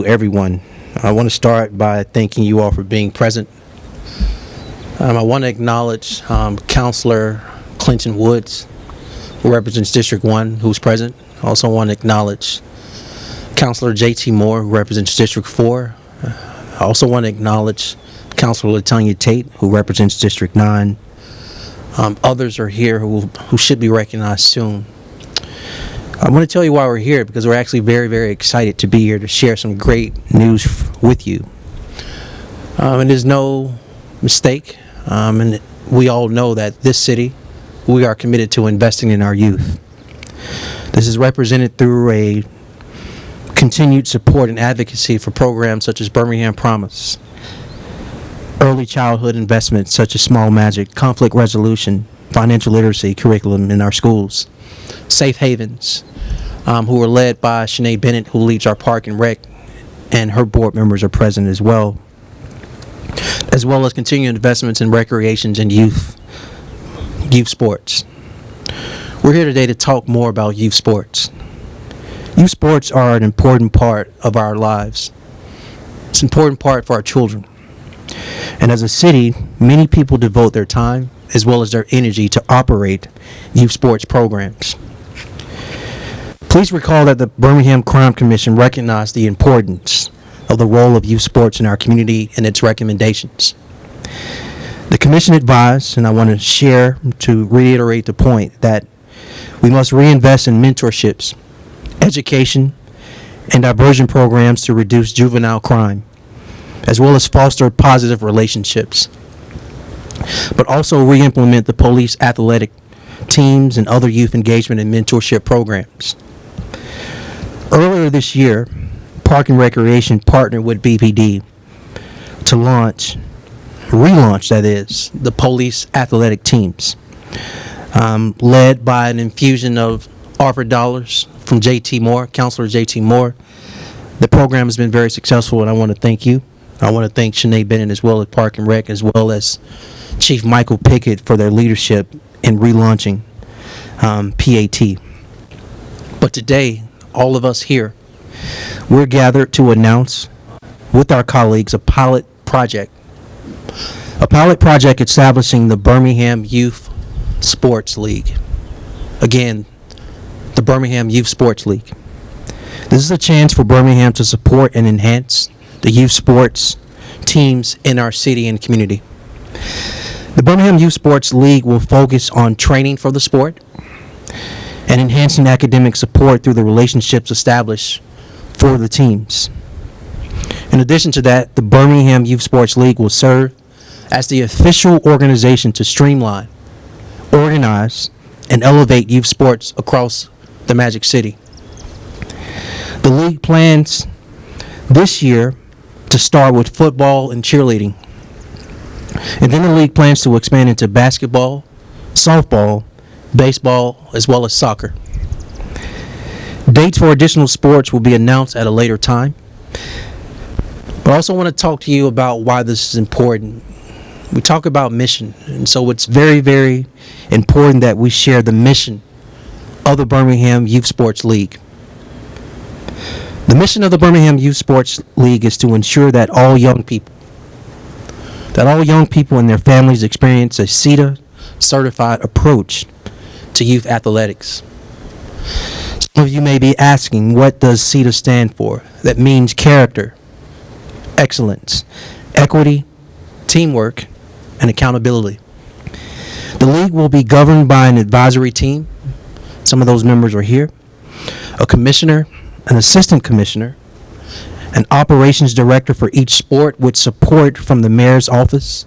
Everyone. I want to start by thanking you all for being present. I want to acknowledge Counselor Clinton Woods, who represents District 1, who's present. I also want to acknowledge Counselor J.T. Moore, who represents District 4. I also want to acknowledge Counselor LaTanya Tate, who represents District 9. Others are here who should be recognized soon. I want to tell you why we're here, because we're actually very, very excited to be here to share some great news with you. And there's no mistake, and we all know that this city, we are committed to investing in our youth. This is represented through a continued support and advocacy for programs such as Birmingham Promise, early childhood investments such as Small Magic, conflict resolution, financial literacy curriculum in our schools, safe havens, who are led by Shanae Bennett, who leads our Park and Rec, and her board members are present as well as continued investments in recreations and youth sports. We're here today to talk more about youth sports. Youth sports are an important part of our lives. It's an important part for our children. And as a city, many people devote their time as well as their energy to operate youth sports programs. Please recall that the Birmingham Crime Commission recognized the importance of the role of youth sports in our community and its recommendations. The Commission advised, and I want to share to reiterate the point, that we must reinvest in mentorships, education, and diversion programs to reduce juvenile crime, as well as foster positive relationships, but also re-implement the police athletic teams and other youth engagement and mentorship programs. Earlier this year, Park and Recreation partnered with BPD to relaunch the police athletic teams, led by an infusion of ARPA dollars from J.T. Moore, Counselor J.T. Moore. The program has been very successful, and I want to thank you. I want to thank Shanae Bennett as well as Park and Rec, as well as Chief Michael Pickett for their leadership in relaunching P.A.T. But today, all of us here, we're gathered to announce with our colleagues a pilot project establishing the Birmingham Youth Sports League. Again, the Birmingham Youth Sports League. This is a chance for Birmingham to support and enhance the youth sports teams in our city and community. The Birmingham Youth Sports League will focus on training for the sport and enhancing academic support through the relationships established for the teams. In addition to that, the Birmingham Youth Sports League will serve as the official organization to streamline, organize, and elevate youth sports across the Magic City. The league plans this year to start with football and cheerleading, and then the league plans to expand into basketball, softball, baseball, as well as soccer. Dates for additional sports will be announced at a later time. But I also want to talk to you about why this is important. We talk about mission, and so it's very, very important that we share the mission of the Birmingham Youth Sports League. The mission of the Birmingham Youth Sports League is to ensure that all young people and their families experience a CETA certified approach to youth athletics. Some of you may be asking, what does CETA stand for? That means character, excellence, equity, teamwork, and accountability. The league will be governed by an advisory team. Some of those members are here. A commissioner, an assistant commissioner, an operations director for each sport with support from the mayor's office,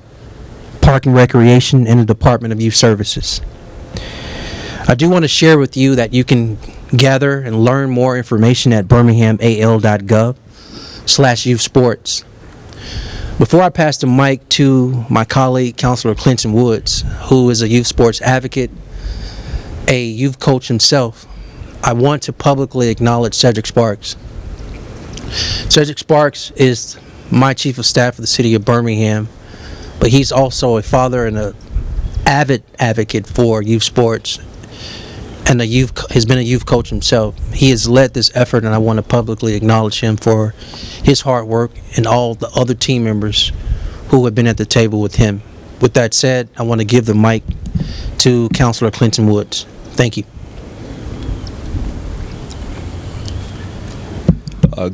Park and Recreation, and the Department of Youth Services. I do want to share with you that you can gather and learn more information at birminghamal.gov/youthsports. Before I pass the mic to my colleague, Counselor Clinton Woods, who is a youth sports advocate, a youth coach himself, I want to publicly acknowledge Cedric Sparks. Cedric Sparks is my chief of staff for the City of Birmingham, but he's also a father and an avid advocate for youth sports and has been a youth coach himself. He has led this effort, and I want to publicly acknowledge him for his hard work and all the other team members who have been at the table with him. With that said, I want to give the mic to Councilor Clinton Woods. Thank you.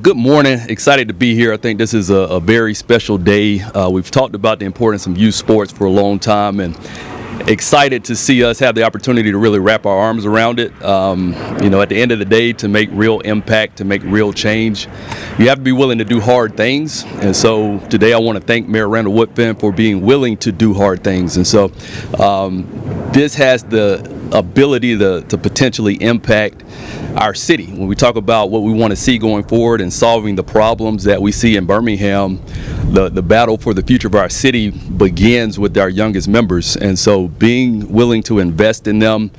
Good morning. Excited to be here. I think this is a very special day. We've talked about the importance of youth sports for a long time, and excited to see us have the opportunity to really wrap our arms around it. At the end of the day, to make real impact, to make real change, you have to be willing to do hard things. And so today I want to thank Mayor Randall Woodfin for being willing to do hard things. And so this has the ability to potentially impact our city. When we talk about what we want to see going forward and solving the problems that we see in Birmingham, the battle for the future of our city begins with our youngest members. And so being willing to invest in them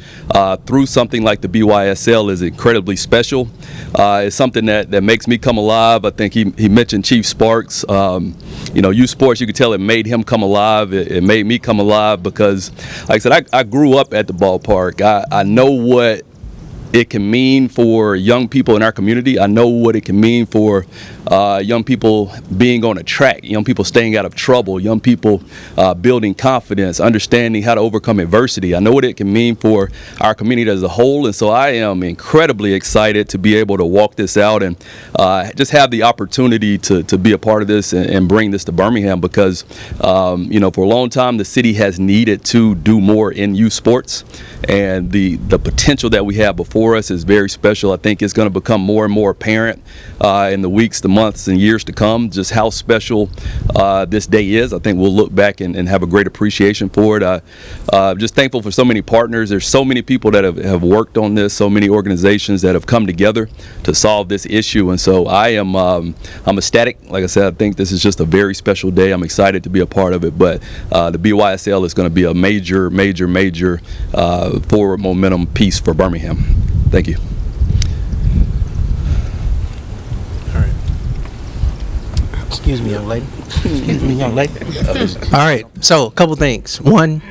through something like the BYSL is incredibly special. It's something that makes me come alive. I think he mentioned Chief Sparks. Youth sports, you could tell it made him come alive. It made me come alive because, like I said, I grew up at the ballpark. I know what it can mean for young people in our community. I know what it can mean for young people being on a track, young people staying out of trouble, young people building confidence, understanding how to overcome adversity. I know what it can mean for our community as a whole, and so I am incredibly excited to be able to walk this out and just have the opportunity to be a part of this and bring this to Birmingham because, for a long time the city has needed to do more in youth sports, and the potential that we have before us is very special. I think it's going to become more and more apparent in the weeks, the months, and years to come, just how special this day is. I think we'll look back and have a great appreciation for it. Just thankful for so many partners. There's so many people that have worked on this, so many organizations that have come together to solve this issue, and so I'm ecstatic. Like I said, I think this is just a very special day. I'm excited to be a part of it, but the BYSL is going to be a major forward momentum piece for Birmingham. Thank you. Excuse me, young lady. All right, so a couple things. One,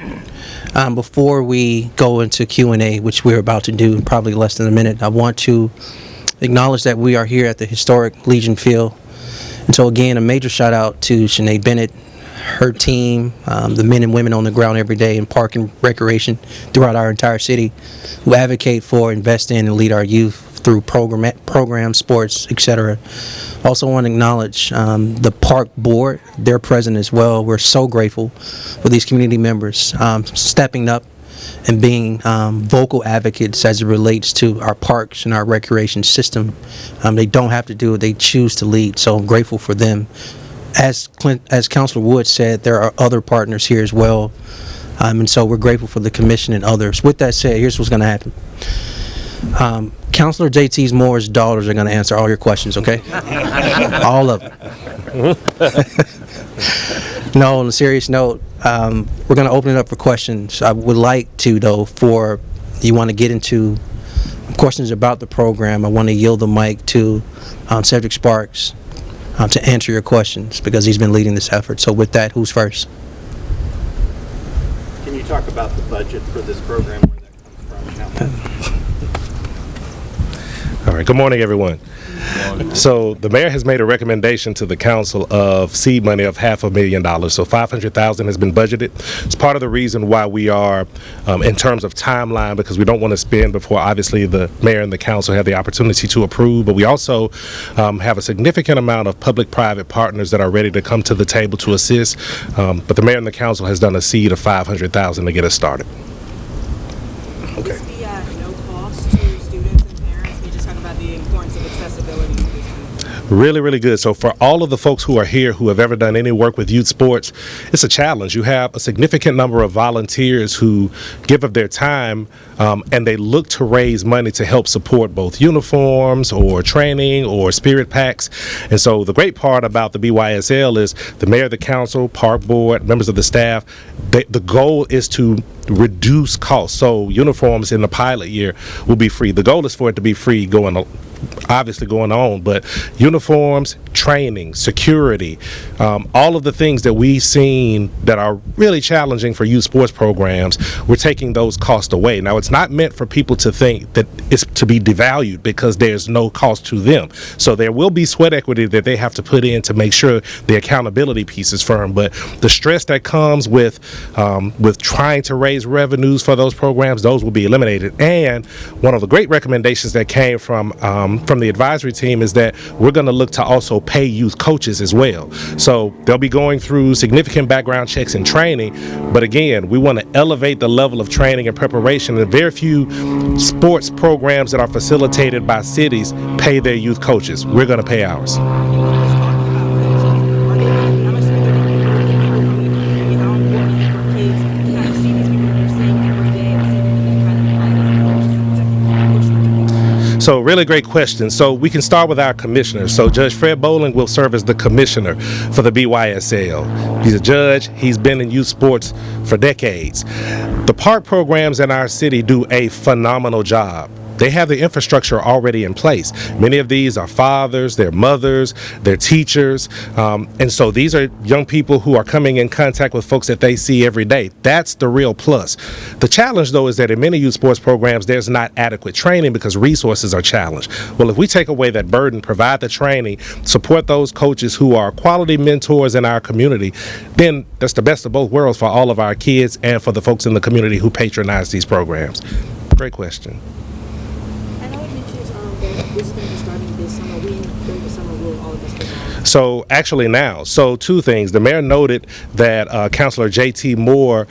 before we go into Q&A, which we're about to do in probably less than a minute, I want to acknowledge that we are here at the historic Legion Field. And so again, a major shout out to Shanae Bennett, her team, the men and women on the ground every day in park and recreation throughout our entire city who advocate for, invest in, and lead our youth through programs, sports, etc. Also want to acknowledge the park board. They're present as well. We're so grateful for these community members stepping up and being vocal advocates as it relates to our parks and our recreation system. They don't have to do it. They choose to lead. So I'm grateful for them. As Councilor Wood said, there are other partners here as well. And so we're grateful for the commission and others. With that said, here's what's going to happen. Councilor J.T. Moore's daughters are going to answer all your questions, okay? All of them. No, on a serious note, we're going to open it up for questions. I would like to, though, for you want to get into questions about the program, I want to yield the mic to Cedric Sparks to answer your questions because he's been leading this effort. So with that, who's first? Can you talk about the budget for this program, where that comes from? All right, good morning, everyone. So the mayor has made a recommendation to the council of seed money of $500,000. So $500,000 has been budgeted. It's part of the reason why we are, in terms of timeline, because we don't want to spend before obviously the mayor and the council have the opportunity to approve. But we also have a significant amount of public-private partners that are ready to come to the table to assist. But the mayor and the council has done a seed of $500,000 to get us started. Okay. Is the no cost to students and parents? We just talk about the importance of accessibility to this group. Really, really good. So for all of the folks who are here who have ever done any work with youth sports, it's a challenge. You have a significant number of volunteers who give of their time and they look to raise money to help support both uniforms or training or spirit packs. And so the great part about the BYSL is the mayor, the council, park board, members of the staff, the goal is to reduce costs. So uniforms in the pilot year will be free. The goal is for it to be free obviously going on, but uniforms, training, security, all of the things that we've seen that are really challenging for youth sports programs, we're taking those costs away. Now, it's not meant for people to think that it's to be devalued because there's no cost to them. So there will be sweat equity that they have to put in to make sure the accountability piece is firm. But the stress that comes with trying to raise revenues for those programs, those will be eliminated. And one of the great recommendations that came from the advisory team is that we're going to look to also pay youth coaches as well. So they'll be going through significant background checks and training, but again, we want to elevate the level of training and preparation, and very few sports programs that are facilitated by cities pay their youth coaches. We're going to pay ours. So really great question. So we can start with our commissioners. So Judge Fred Bowling will serve as the commissioner for the BYSL. He's a judge. He's been in youth sports for decades. The park programs in our city do a phenomenal job. They have the infrastructure already in place. Many of these are fathers, they're mothers, they're teachers, and so these are young people who are coming in contact with folks that they see every day. That's the real plus. The challenge, though, is that in many youth sports programs, there's not adequate training because resources are challenged. Well, if we take away that burden, provide the training, support those coaches who are quality mentors in our community, then that's the best of both worlds for all of our kids and for the folks in the community who patronize these programs. Great question. This is going to be starting this summer. During the summer, will all of this be on? So actually now, two things. The mayor noted that Councilor J.T. Moore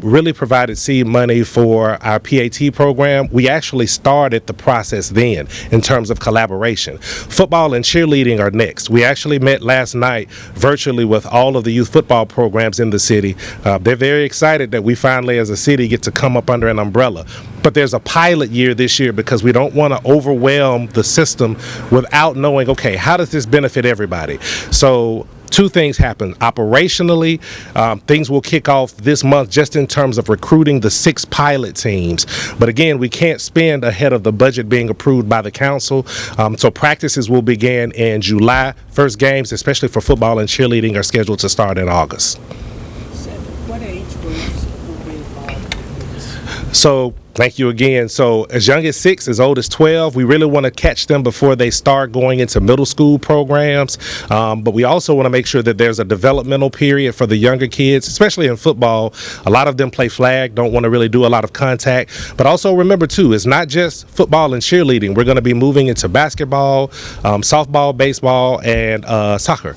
really provided seed money for our P.A.T. program. We actually started the process then in terms of collaboration. Football and cheerleading are next. We actually met last night virtually with all of the youth football programs in the city. They're very excited that we finally as a city get to come up under an umbrella. But there's a pilot year this year because we don't want to overwhelm the system without knowing, okay, how does this benefit everybody? So two things happen. Operationally, things will kick off this month just in terms of recruiting the 6 pilot teams. But again, we can't spend ahead of the budget being approved by the council. So practices will begin in July. First games, especially for football and cheerleading, are scheduled to start in August. What age groups will be involved in this? So thank you again. So as young as 6, as old as 12, we really want to catch them before they start going into middle school programs. But we also want to make sure that there's a developmental period for the younger kids, especially in football. A lot of them play flag, don't want to really do a lot of contact. But also remember, too, it's not just football and cheerleading. We're going to be moving into basketball, softball, baseball, and soccer.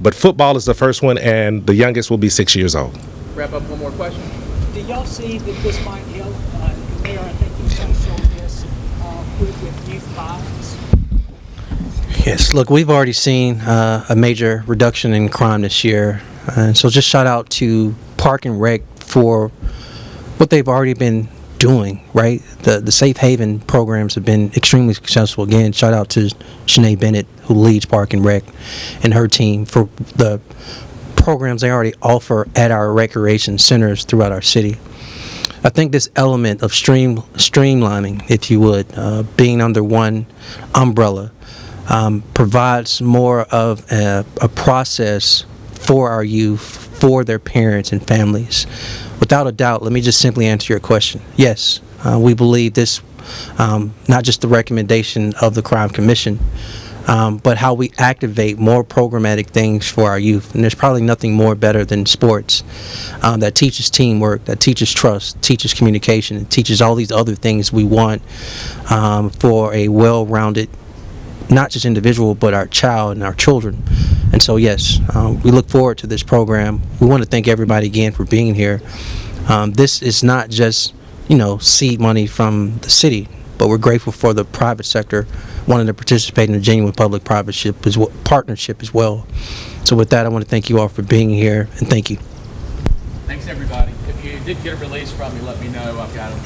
But football is the first one, and the youngest will be 6 years old. Wrap up one more question. Do y'all see that this might help? Mayor, I think you've shown this with youth violence. Yes, look, we've already seen a major reduction in crime this year. And so just shout out to Park and Rec for what they've already been doing, right? The Safe Haven programs have been extremely successful. Again, shout out to Shanae Bennett, who leads Park and Rec, and her team for the programs they already offer at our recreation centers throughout our city. I think this element of streamlining, if you would, being under one umbrella, provides more of a process for our youth, for their parents and families. Without a doubt, let me just simply answer your question. Yes, we believe this, not just the recommendation of the Crime Commission, but how we activate more programmatic things for our youth. And there's probably nothing more better than sports that teaches teamwork, that teaches trust, teaches communication, and teaches all these other things we want for a well-rounded, not just individual, but our child and our children. And so, yes, we look forward to this program. We want to thank everybody again for being here. This is not just, seed money from the city, but we're grateful for the private sector wanting to participate in a genuine public-private partnership as well. So with that, I want to thank you all for being here, and thank you. Thanks, everybody. If you did get a release from me, let me know. I've got them.